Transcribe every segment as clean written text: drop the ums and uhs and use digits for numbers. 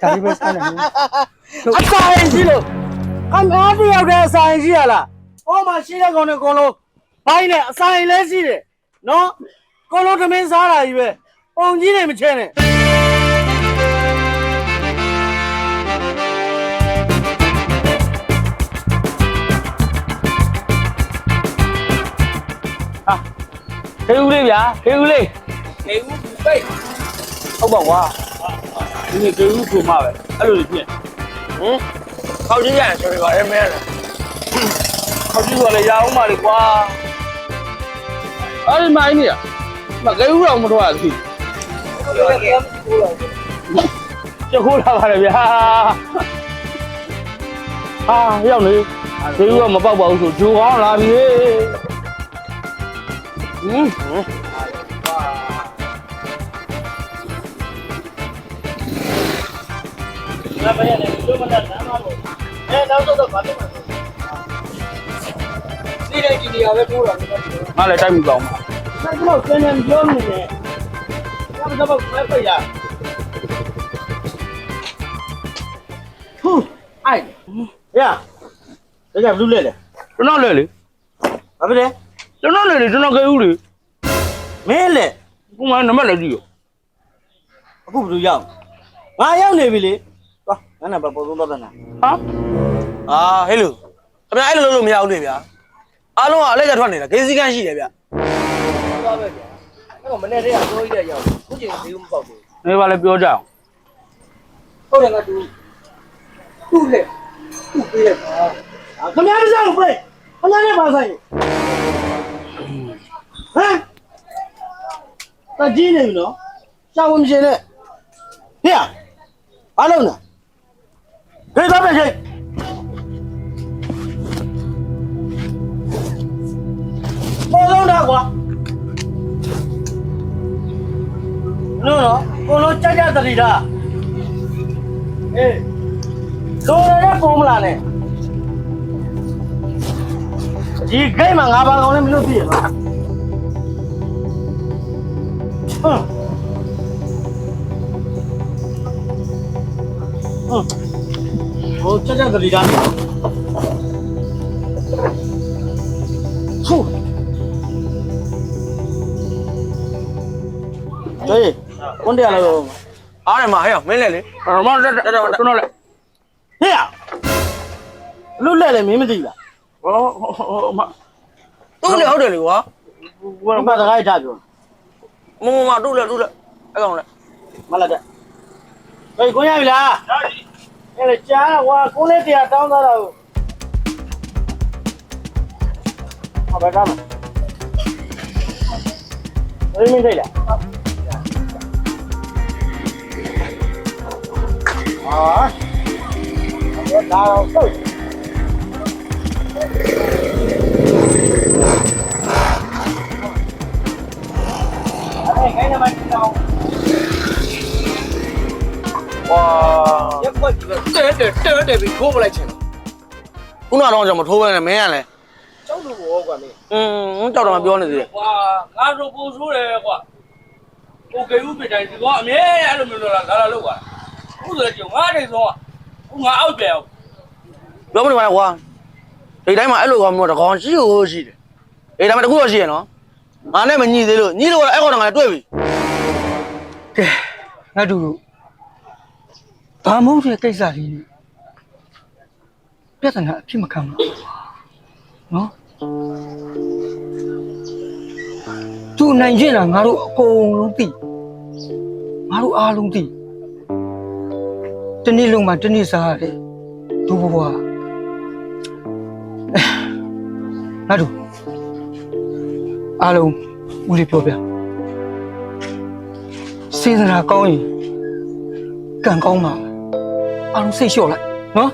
ဒါလေးပဲစားနေတယ်အဆိုင်ရှိလို့ခမားတယောက်တည်းအဆိုင်ရှိရလားဟောမှာရှိတဲ့ကောင်တွေအကုန်လုံးဘိုင်းနဲ့အဆိုင်လည်းရှိတယ်နော်အကုန်လုံးသမင်းစားတာကြီးပဲပုံကြီးတွေမချဲနဲ့ခေဦးလေးဗျာခေဦးလေး နေဦးပိတ် ဟုတ်ပါကွာဒီနေ့ခေဦးကိုမှပဲအဲ့လိုဖြစ်ခေါက်ကြီးရတယ်ဆိုတော့လည်းမဲတယ် ခေါက်ကြီးကလည်းရအောင်ပါလေကွာအဲ့ဒီမိုင်းနေမခေဦးတော့မထွက်ရသေး ကျခိုးလာပါလေဗျာဟာရောက်နေခေဦးကမပေါက်ပါဘူးဆိုဂျိုကောင်းလာပြီ那不然呢？就不能咱们不？哎，咱说到哪里嘛？你来今天要不多了？ ငါလည်းတိုက်မှုကောင်းပါ 那这老天天教你呢，要不咱们快回家。哼，哎，呀，这家不来了？ ကျွန်တော်လေလေ 啊不对， ကျွန်တော်လေလေကျွန်တော်ခေဦးလေ 没来， ခုမှနံပါတ်လည်းကြည့်ရော အခုဘယ်လိုရောက်ငါရောက်နေပြီလေသွားငါနံပါတ်ပေါ်ဆုံးတော့တယ်နာ ဟာ အာဟဲ့လို့ခင်ဗျာအဲ့လိုလုပ်လို့မရဘူးလေဗျာအားလုံးကအလဲကျထွက်နေတာဂိမ်းစည်းကမ်းရှိတယ်ဗျာ သွားပဲကြာအဲ့မနေ့တည်းကစိုးကြီးတဲ့ရောက်ခုချိန်သေးဘူးမပေါက်ဘူး နေပါလေပြောကြအောင် ဟုတ်တယ်ငါတူသူ့လက်သူ့ပေးရပါခင်ဗျားမစားဘူးပြေခင်ဗျားနဲ့ပါဆိုင်ဟမ်တကြီးနေပြီနော်ရှာဝင်ရှင်နဲ့ဟေ့အားလုံးလားခေသွားပဲခေပေါ်လုံးတာကွာနော်ကိုလုံးကြကြတတိတာအေးဆိုရတဲ့ပုံမလားနဲ့ဒီဂိမ်းမှာငါးပါးကောင်လည်းမလို့ပြည့်နော်ဟိုကြကြတတိတာဖူး对，我这样了。 အားတယ်မဟဲ့မင်းလဲလေ မကျွန်တော်လေ 嘿呀，路来了，没地了。 ဟောမ သူ့လေဟုတ်တယ်လေကွာ 我把这个也查住， မမသူ့လေအဲ့ကောင်လေ 没了的。哎，过年去了。哎，家我过来的当到了。好，别干了。我没对了。啊，我打手。哎，给他们知道。 ဝါ 也过几个，对，被拖不来钱了。 ခုနတော့ကျွန်တော်မထိုးဘဲနဲ့မင်းကလည်း 找着我管没？ ကြောက်တော့မပြောနေသေးတယ် ကွာငါတို့ပူဆိုးတယ်ကွာဟိုခေဦးပြတိုင်းဒီကအမြဲအဲ့လိုမျိုးလာလာလောက်ပါခုဆိုကြုံငါတဲ့ဆုံးကငါအောက်ပြန် ပြောမနေပါနဲ့ကွာဒီတိုင်းမှာအဲ့လိုကောင်မျိုးတကောင်ရှိကိုရှိတယ်အေးဒါမှတကူတော့ရှိရနော်ငါနဲ့မညှိသေးလို့ညှိလို့အဲ့ကောင်တော့ငါတွေ့ပြီ ကဲငါတို့ဘာမဟုတ်တဲ့ကိစ္စလေးနဲ့ပြဿနာအဖြစ်မခံဘူးနော်သူနိုင်ကျင်တာငါတို့အကုန်လုံးသိငါတို့အားလုံးသိတနေ့လုံးမှာတနေ့စားရတယ်ဒူဘွားငါတို့အားလုံးဦးလေးပြောပြစေတနာကောင်းရင်ကံကောင်းမှာအားလုံးစိတ်လျှော့လိုက်နော်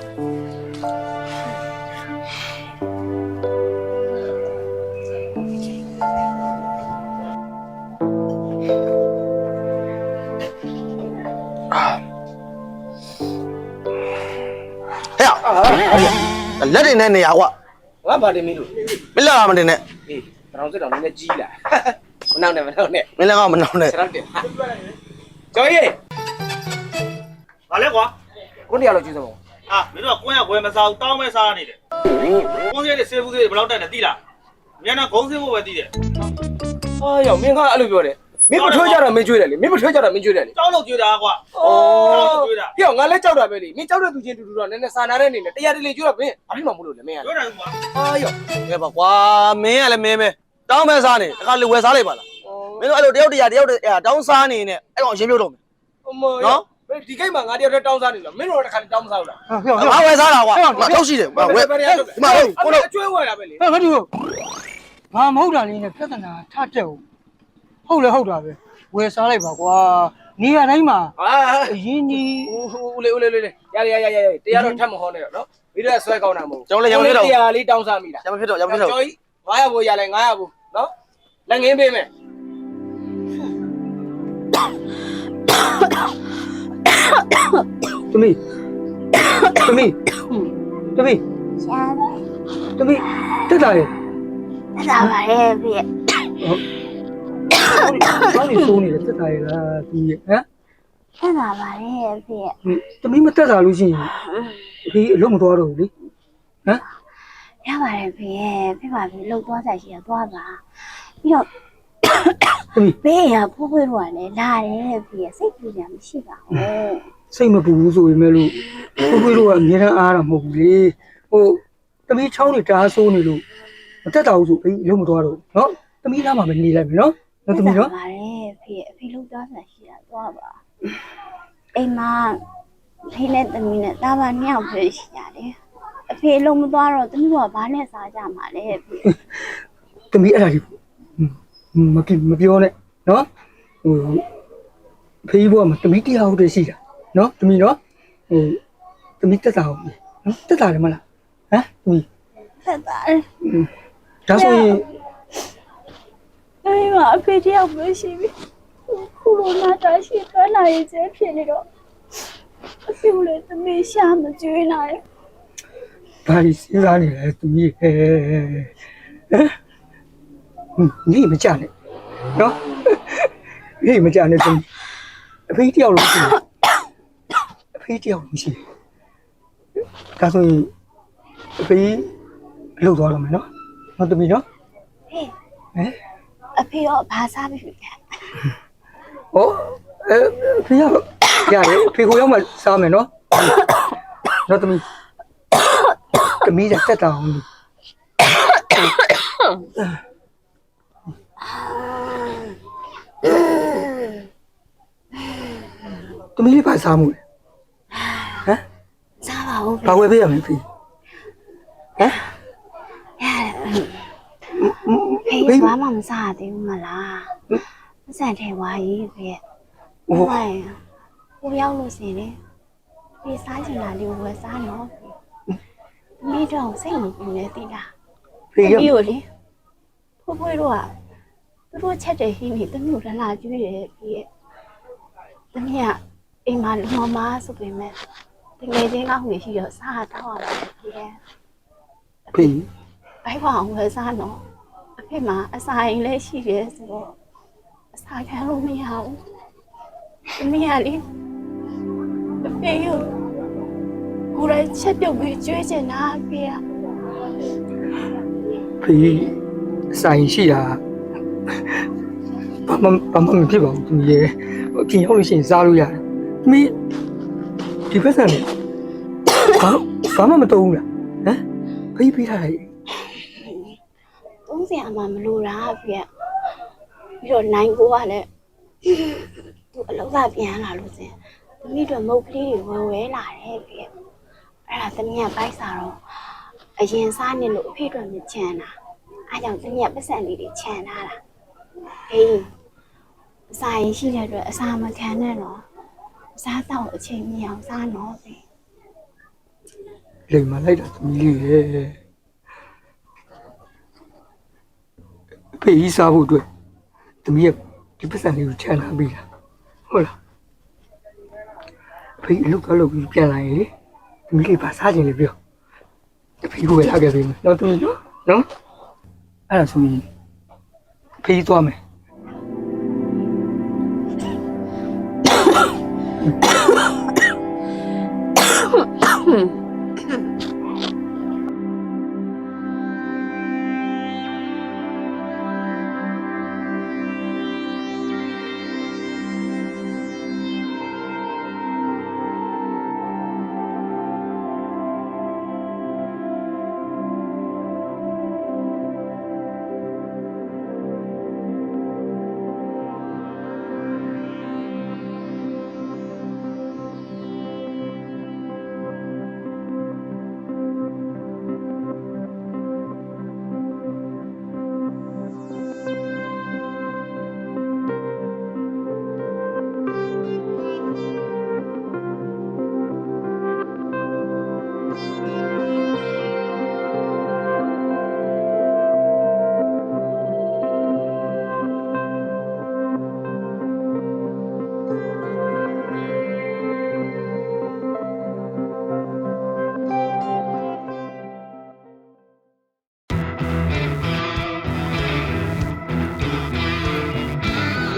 လက်တွေနဲ့နေရကွာ 我把这没录。 မင်းလာမတင်နဲ့ 哎，然后这张那鸡了，我弄的，我弄的， မင်းလည်းကမနှောင်းနဲ့ 这张的。小叶， ဘာလဲကွာ ကိုတရားလို့ကြည့်စမ်းပါ ဟာမင်းတို့ကကွန်းရကွယ်မစားဘူးတောင်းမဲ့စားနေတယ်ကွန်းစဲတဲ့ဆေးဘူးဆေးဘယ်လောက်တက်နေသိလားမြန်တော့ဂုံးစင်းဖို့ပဲသိတယ် အာယောမင်းကအဲ့လိုပြောတယ်မင်းမထွေးကြတာမင်းကျွေးတယ်လေမင်းမထွေးကြတာမင်းကျွေးတယ်လေ ကြောက်လို့ကြွေးတာကွာ အော်ပြောငါလည်းကြောက်တာပဲလေမင်းကြောက်တဲ့သူချင်းတူတူတော့နည်းနည်းစာနာတဲ့နေနဲ့တရားတလေကျွေးတော့မင်းဘာဖြစ်မှမလို့လဲမင်းက ကြွေးတယ်ကွာ အာယော ကဲပါကွာမင်းကလည်းမင်းပဲတောင်းမဲ့စားနေတခါလေဝယ်စားလိုက်ပါလားမင်းတို့အဲ့လိုတယောက်တရာတောင်းစားနေနဲ့အဲ့ကောင်ရှင်းပြတော့မယ် အမေနော်ဒီကိတ်မှာငါတယောက်တည်းတောင်းစားနေလားမင်းတို့တခါတောင်းမစားဘူးလား ဟော ငါဝယ်စားတာကွာငါထုတ်ရှိတယ်ဝယ်ဒီမှာဟုတ်ကိုလို့ အကျွေးဝယ်တာပဲလေ ဟဲ့ငါတို့ငါမဟုတ်တာလေးနဲ့ပြဿနာထတက်ဟုတ်လဲဟုတ်တာပဲဝယ်စားလိုက်ပါကွာနေရာတိုင်းမှာ ဟာ အရင်ကြီး ဦးလေးတရားတော့ထပ်မဟောနဲ့တော့နော်ပြီးတော့ဆွဲကောင်းတာမဟုတ် ကျွန်တော်လည်းရောင်းနေတော့ တရားလေးတောင်းစားမိတာ ရမဖြစ်တော့ရမဖြစ်တော့ ကျော်ကြီး900ဘူးရလဲ900ဘူးနော်လက်ငင်းပေးမယ် သမီးသမီးသမီး ရှား သမီးတက်တာရဲ့ လာပါရဲ့ဖေ ဘာလို့စိုးနေလဲတက်တာရဲ့လားဒီဟမ် တက်လာပါရဲ့ဖေ သမီးမတက်တာလို့ရှိရင်ဒီအလုံးမသွားတော့ဘူးလေဟမ် ရပါတယ်ဖေဖေပါပြီလှုပ်သွားဆိုင်ရှိရသွားပါပြီးတော့ သမီး ဘေးရဖိုးဖွေးတော့လည်းလာတယ်ဖေစိတ်ပူစရာမရှိပါဘူး စိတ်မပူဘူးဆိုပေမဲ့လို့ကိုကိုတို့ကအများအားအားတာမဟုတ်ဘူးလေဟိုသမီးချောင်းတွေတအားဆိုးနေလို့မတက်တာဘူးဆိုပြီးအလုံးမသွားတော့ဘူးเนาะသမီးသားမှမနေလိုက်မယ်เนาะနော်သမီးเนาะ ပါတယ်ဖေအဖေလှုပ်သွားဆိုင်ရှိရသွားပါအိမ်မှာဖေနဲ့သမီးနဲ့တာပါနှစ်ယောက်ပဲရှိရတယ်အဖေလုံးမသွားတော့သမီးကဘာနဲ့စားကြမှာလဲဖေ သမီးအဲ့ဒါကြီးမပြောနဲ့เนาะဟိုဖေးဘွားမှာသမီးတရားဟုတ်တယ်ရှိတာเนาะသမီးเนาะဟိုသမီးတက်တာဟုတ်ပြီเนาะတက်တာတယ်မလားဟမ်သမီး သက်သာ ဒါဆိုရင် အဲ့မှာအဖေတယောက်ပဲရှိပြီခုလိုနာတာရှိသွားလာရေးချက်ဖြစ်နေတော့အဖေကိုလည်းသမီးရှာမကျွေးနိုင် ဘာကြီးစဉ်းစားနေလဲသမီးဟဲ့နေမကြနဲ့เนาะနေမကြနဲ့သမီးအဖေးတယောက်လုံးရှိအဖေးတယောက်လုံးရှိဒါဆိုရင်အဖေးလှုပ်သွားတော့မယ်เนาะဟုတ်သမီးเนาะ ဟေး ဟမ် အဖေရောဘာစားပြီလဲ ဟောဖေးရတယ်ဖေးကိုရောက်မှစားမယ်เนาะတော့သမီးတက်တာအောင်သမီးလေးပါစားမှုလေဟမ် စားပါဦး ဘာဝယ်ပေးရမလဲဖေးဟမ် ဖေးဘာမှမစားသေးဘူးမလားမစံထဲဝါကြီးဖေးဟိုကိုရောက်လို့စင်လေဖေးစားချင်တာလေးဝယ်စားနော်မိတော့စိတ်မပူနဲ့တိလား ဖေးရ ပြီးကိုလေဖိုးဖွေးတို့ကသူတို့ချက်တဲ့ဟင်းနေတမျိုးလာကျွေးတယ်ပြီးရဲ့တမီးကအိမ်မှာလော်မားဆိုပေမဲ့တကယ်ချင်းကောင်းနေရှိတော့စားတော့ရပါတယ်ပြီးရဲ့ ဖေး ဘိုက်ပါအောင်ဝယ်စားနော်အဖေမှာအစာရင်လည်းရှိတယ်ဆိုတော့အစာခံလို့မရဘူးတမီးကလေအဖေကိုကိုယ်လည်းချက်ပြုတ်ပြီးကျွေးချင်တာဖေက ဖေးဆိုင်ရှိတာဘာမှမဖြစ်ပါဘူးသမီးရဲ့အပြင်ရောက်လို့ရှိရင်စားလို့ရတယ်သမီးဒီဘက်ဆန်လေဘာမှမတုံးဘူးလားဟမ်ဖေးပေးထားတယ် သုံးစရာမှမလိုတာဖေကပြီးတော့နိုင်ကိုကလည်းသူအလုပ်ကပြန်လာလို့စင်သမီးတို့မုတ်ကလေးတွေဝဲလာတယ်ဖေအဲ့ဒါသမီးကပိုက်စားတော့အရင်စားနေလို့အဖေတို့မချမ်းတာအားကြောင့်သမီးကပတ်စံလေးတွေချမ်းထားတာအေးအစာရင်ရှိတဲ့အတွက်အစာမခံနဲ့တော့အစားတော့အချိန်မီအောင်စားတော့ဖေ လိမ်မလိုက်တာသမီးလေးရဲ့ဖေးစားဖို့အတွက်သမီးရဲ့ဒီပတ်စံလေးကိုချမ်းသာပေးတာဟုတ်လားဖေးအလုပ်လုပ်ပြီးပြန်လာရင်လေသမီးလေးပါစားခြင်းလေးပြောဖေးကိုပဲလာခဲ့ပြီနော်သမီးနော်အဲ့ဒါဆိုရင်ဖေးသွားမယ် ပ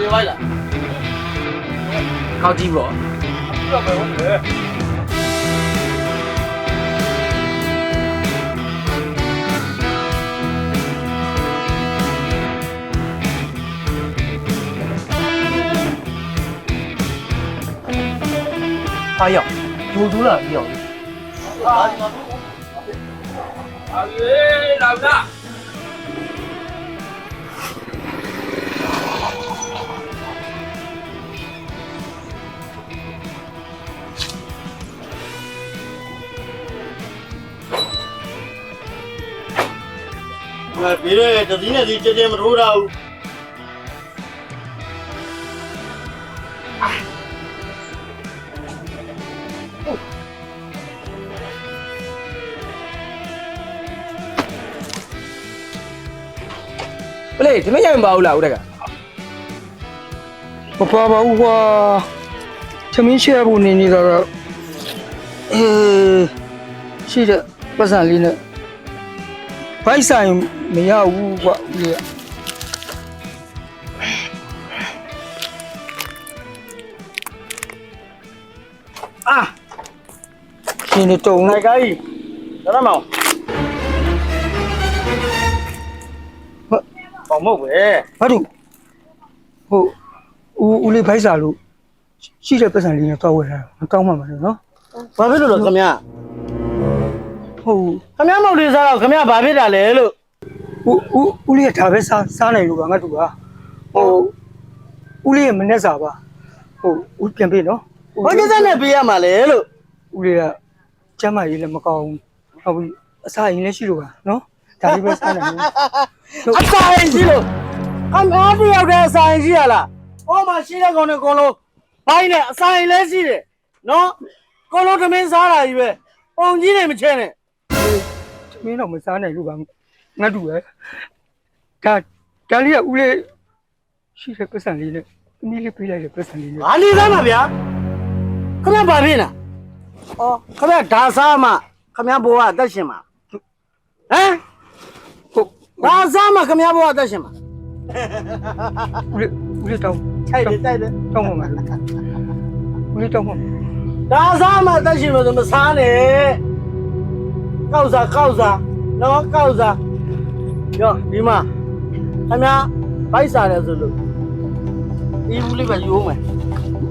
ြေးလိုက်လားကောက်ကြည့်ပေါ့ တော့ပဲဟုတ်တယ် ဟာရောက်ဒူဒူလာပြောင်း အာရေလာဗျာ 别人这今年的节目多少？ ပလေဒီမရမပါဘူးလားဦးတက်က မပါပါဘူးကွာသမင်းချရဖို့နေနေတော့ရှိတဲ့ပတ်စံလေးနဲ့ဘိုက်ဆိုင်မရဘူးကွာဒီအာရှင်နေတုံး 哪个？在哪毛？保姆喂， ဘာလို့ဟိုဦးလေးဘိုက်စာလို့ရှိတဲ့ပတ်စံလေးနဲ့တော့ဝယ်တာမတောင်းမှမလို့နော် ဘာဖြစ်လို့လဲခင်ဗျာ ဟုတ် ခင်ဗျာမဟုတ်လေစားတော့ခင်ဗျာဘာဖြစ်တာလဲလို့ ဦးလေးကဒါပဲစားနိုင်လို့ပါငါတူပါဟိုဦးလေးရဲ့မနဲ့စာပါဟိုဦးပြန်ပြေးနော် ဘာကိစ္စနဲ့ပေးရမှာလဲလို့ ဦးလေးကကျမ်းမာရေးလည်းမကောင်းဘူးဟုတ်ပြီအစာရင်လည်းရှိလို့ပါနော်ဒါလေးပဲစားနိုင်တယ် အဆိုင်ရှိလို့ခင်ဗျာတယောက်တည်းအဆိုင်ရှိရလားဟောမှာရှိတဲ့ကောင်တွေအကုန်လုံးဘိုင်းနဲ့အဆိုင်လည်းရှိတယ်နော်အကုန်လုံးသမင်းစားတာကြီးပဲပုံကြီးတွေမချဲနဲ့ မင်းတော့မစားနိုင်လို့ပါငါတူပဲဒါလေးကဦးလေးရှိတဲ့ပတ်စံလေးနဲ့အနည်းလေးပေးလိုက်တဲ့ပတ်စံလေးနဲ့ ဘာနေသားမှာဗျာခင်ဗျာဘာဖြစ်လားဩခင်ဗျာဒါစားမှခင်ဗျာဘိုးကအသက်ရှင်မှာဟမ် ဟုတ် ဒါစားမှခင်ဗျာဘိုးကအသက်ရှင်မှာ ဦးလေးတောင်း တိုက်တယ်တိုက်တယ် တောင်းမှမလို့ဦးလေးတောင်းမှ ဒါစားမှအသက်ရှင်လို့ဆိုမစားနဲ့ကောက်စားနော်ကောက်စားရောဒီမှာခင်ဗျာဘိုက်စားတယ်ဆိုလို့ဒီဘူးလေးပဲယူအောင်မယ်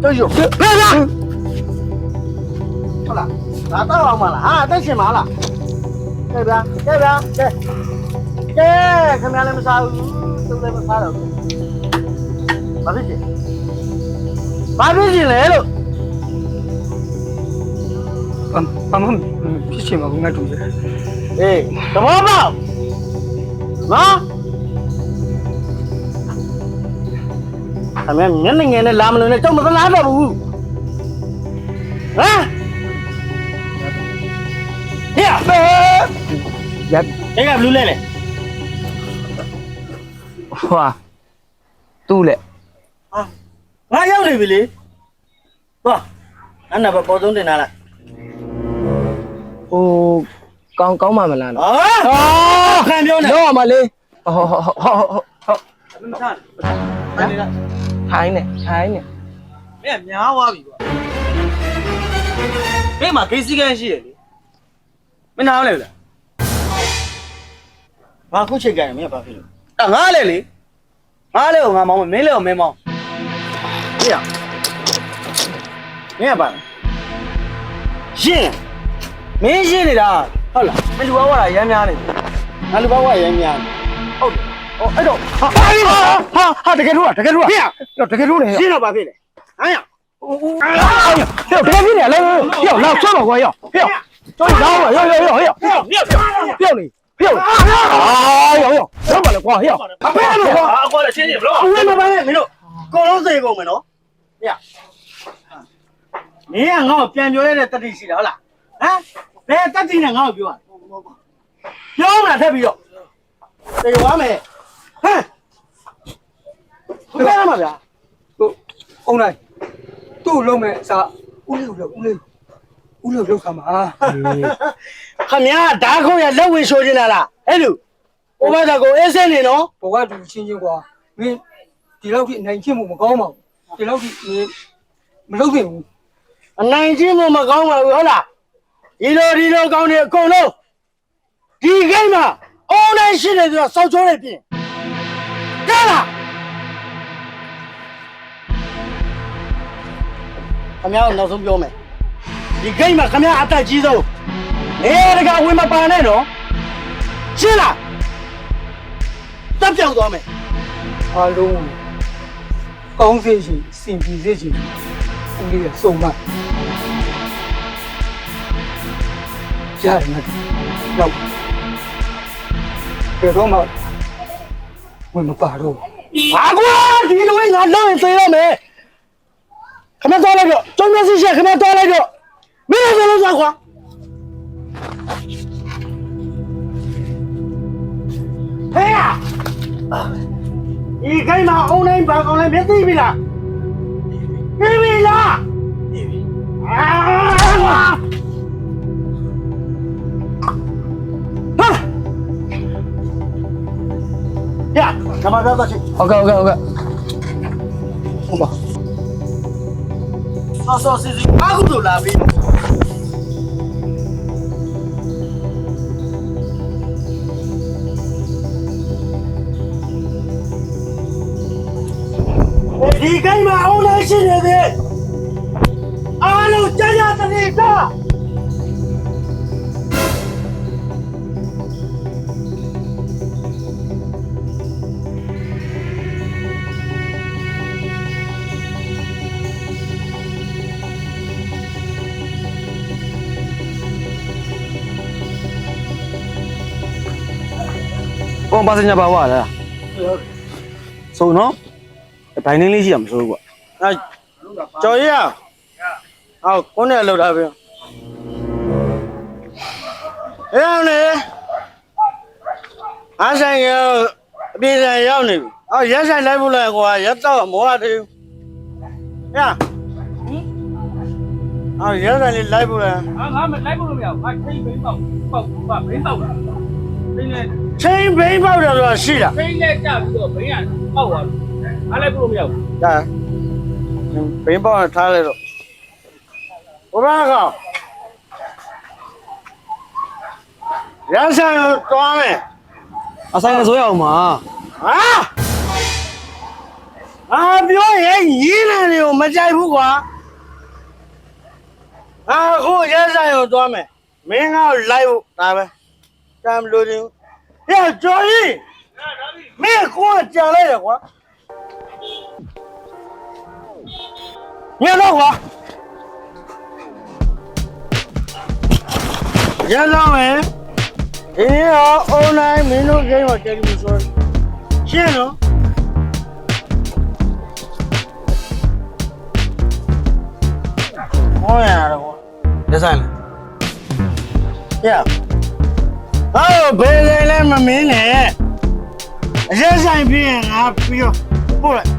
တော့ယူဟဲ့လားဟုတ်လားဒါတော့အောင်မလားဟာအသက်ရှင်မလားကဲဗျာကဲခင်ဗျာလည်းမစားဘူးသူလည်းမစားတော့ဘာဖြစ်လဲလို့ ဘာမှဖြစ်ချင်မှာဘူးငါတူတယ် အေးသဘောပေါက်နော်အမေမျက်နှာငယ်နဲ့လာမလို့နဲ့ကြောက်မသလားတော့ဘူးဟမ်ဟေ့ပဲ ရပ် အဲ့ကဘလူးလဲလေ ဟွာတူးလေ ငါရောက်နေပြီလေသွားအနာပေါ်ဆုံးတင်လာလိုက် ဟိုကောင်းမှမလားနော် ဟာခံပြောနေ တော့မလေးဟုတ် မစားနဲ့နေလား ထိုင်းနေ မင်းများသွားပြီကွာဘေးမှာဂိတ်စည်းကန်းရှိတယ်လေ မင်းနားမလဲလား ငါခုချိန်ကြရင်မင်းကဘာဖြစ်လို့ ငါလဲလေငါလဲကိုငါမောင်းမင်းလဲကိုမင်းမောင်း ဟေ့မင်းကဘာရှင်းမင်းရှင်းနေတာဟုတ်လား မင်းလူဘဝကရမ်းများနေ ငါလူဘောကရမ်းများဟုတ်တယ်ဟောအဲ့တော့ဟာတကယ်လို့ဟေ့တကယ်လို့လေ ရှင်းတော့ဘာဖြစ်လဲဟမ်ရတကယ်ဖြစ်နေလေရောက်လောက်ဆော့တော့ကွာရောက်ဟေ့ကျောင်းရောက်ရောက်ဟေ့ပြောလေပြောရောက်ပါလေကွာဟေ့အဖေလို့ကွာ အကွာလည်းရှင်းရှင်းဘလို့ အဝဲမပန်းနဲ့မင်းတို့ကိုလုံးစေကုန်မယ်နော်ဟေ့မင်းကငါ့ကိုပြန်ပြောရတဲ့တတိရှိတာဟုတ်လားဟမ်ဘယ်တတိနဲ့ငါ့ကိုပြောရပြောမလားထပ်ပြီးတော့တေဝါမယ်ဟမ်ဘယ်ရမှာဗျာ ဟိုအုံနိုင်သူ့လုံးမဲ့အစားဦးလေးလောက်ခါမှာ ခမရဓာတ်ခုံးရလက်ဝင်ဆိုနေတာလားအဲ့လိုဟိုဘက်ကကိုအေးစင်းနေနော် ဘဝတူချင်းချင်းကွာမင်းဒီလောက်ထိနိုင်ချင်းမှုမကောင်းပါဘူးဒီလောက်ထိမလုပ်သင့်ဘူး အနိုင်ချင်းမကောင်းပါဘူးဟုတ်လားဒီလိုကောင်းနေအကုန်လုံးဒီကိန်းမှာအုံနိုင်ရှိတယ်ဆိုတော့စောက်ချိုးနေပြင်ကဲလားခမရနောက်ဆုံးပြောမယ်ဒီကိန်းမှာခမရအသက်ကြီးဆုံးနေတကဝင်မပါနဲ့နော်ရှင်းလားတပ်ပြောက်သွားမယ် အားလုံးကောင်းစေချင်စင်ပြေစေချင်ဦးလေးရစုံမကြားနေတယ်တော့ဘယ်တော့မှဝင်မပါတော့ ဘာကွာဒီလိုငါလုံးရင်သေရမယ်ခမတော်လိုက်တော့ကျုံးမစစ်ချက်ခမတော်လိုက်တော့မင်းလည်းလုံးစားကွာဟဲ့ဒီခိုင်းမှာအုံနိုင်ပါကောင်လဲမသိပြီလားသိပြီလားဟာကမတော်တော့ချင်း ဟုတ်ကဲ့ဟုတ်ပါ ဆောစီစီအခုတို့လာပြီဒီကိန်းမှာအုံးလိုက်ရှိနေသေးအားလုံးကြားရတဲ့ကဘောပါစညာပါဝါလားဆိုနော်ဘိုင်နေလေးရှိရမစိုးကွာ ကျော်ရဟောကိုနဲ့လောက်တာပဲအဲ့လေအားဆိုင်ရအပြေဆိုင်ရောက်နေပြီအော်ရက်ဆိုင်လိုက်ဖို့လဲကွာရက်တော့မောရသေးဘူးဟဲ့အော်ရက်ဆိုင်လေးလိုက်ဖို့လဲ ငါမလိုက်ဖို့လို့မရဘူးငါထိတ်ဘိန်းပေါက်ဘိန်းပေါက်လာဘိန်းနဲ့ ချင်းဘိန်းပေါက်တယ်ဆိုတာရှိလား ဘိန်းနဲ့ကြပြီးတော့ဘိန်းကပေါက်သွားတယ်ငါလိုက်ဖို့လို့မရဘူး ဒါဘိန်းပေါက်ထားလိုက်တော့ဘုရားကောင်ရက်ဆိုင်ကိုတွားမယ် အဆိုင်နဲ့ဆိုရအောင်မှာ ဟာပြောရင်ရင်းနေတယ်ကိုမကြိုက်ဘူးကွာအခုရဲဆိုင်ကိုသွားမယ်မင်းကလိုက်ဖို့ဒါပဲတမ်းလို့တင်ဟဲ့ကျော်ကြီးမင်းကိုကြာလိုက်တယ်ကွာညတော့ကွာရတော့မယ်ဒီတော့အွန်လိုင်းမင်းတို့ဂိမ်းကိုတယ်လီဆိုရှင်းနော်ဟောရတော့ကွာ လက်ဆိုင်လား ရဟောဘယ်လဲမမင်းနဲ့အရက်ဆိုင်ပြင်းငါပြီးတော့ပို့လိုက်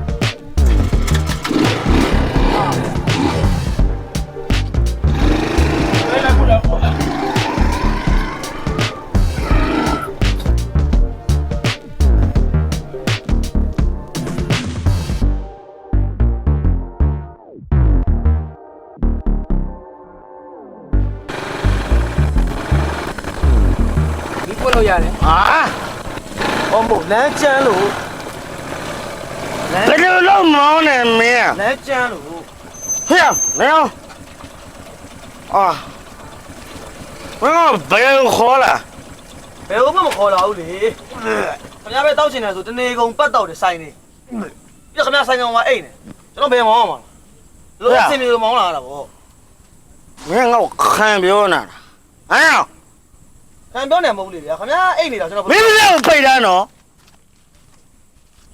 လို့ရတယ် ဟာဟောမို့လမ်းကျန်းလို့ ဘယ်လိုလုပ်မောင်းနေမင်း လမ်းကျန်းလို့ ဟဲ့နေအောင်အာဘယ်ဘယ်ခေါ်လာ ဘယ်ဟုတ်မှမခေါ်လာဘူးလေခင်ဗျားပဲတောက်ချင်တယ်ဆိုတနေကုန်ပတ်တော့တယ်ဆိုင်နေပြခင်ဗျားဆိုင်ကောင်ကအိတ်နေကျွန်တော်ဘယ်မောင်းမှာလို့အစင်မျိုးမောင်းလာတာဗော မင်းငါ့ကိုခံပြောနေတာဟမ် ခံပြောနေမဟုတ်လေဗျာခင်ဗျားအိတ်နေတာကျွန်တော် မင်းလည်းဖိတ်တာနော်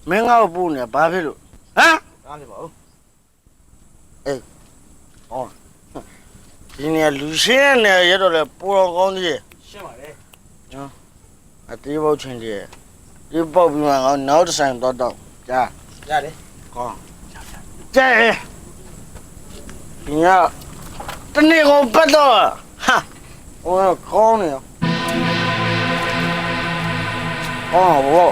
မင်းငါ့ကိုပူနေဘာဖြစ်လို့ဟမ် အားဖြစ်ပါဦး ဒီနေ့လူရှင်းနေရတော့လေပူတော်ကောင်းကြီး ရှင်းပါလေ အတေးပေါက်ချင်းကြီးဒီပေါက်ပြီးမှငါနောက်တစ်ဆိုင်တော့ကြာ ရတယ် ကောင်းကျဲဒီညတနေ့ကုန်ပတ်တော့ဟာဟိုကောင်းနေရောအော်ဘော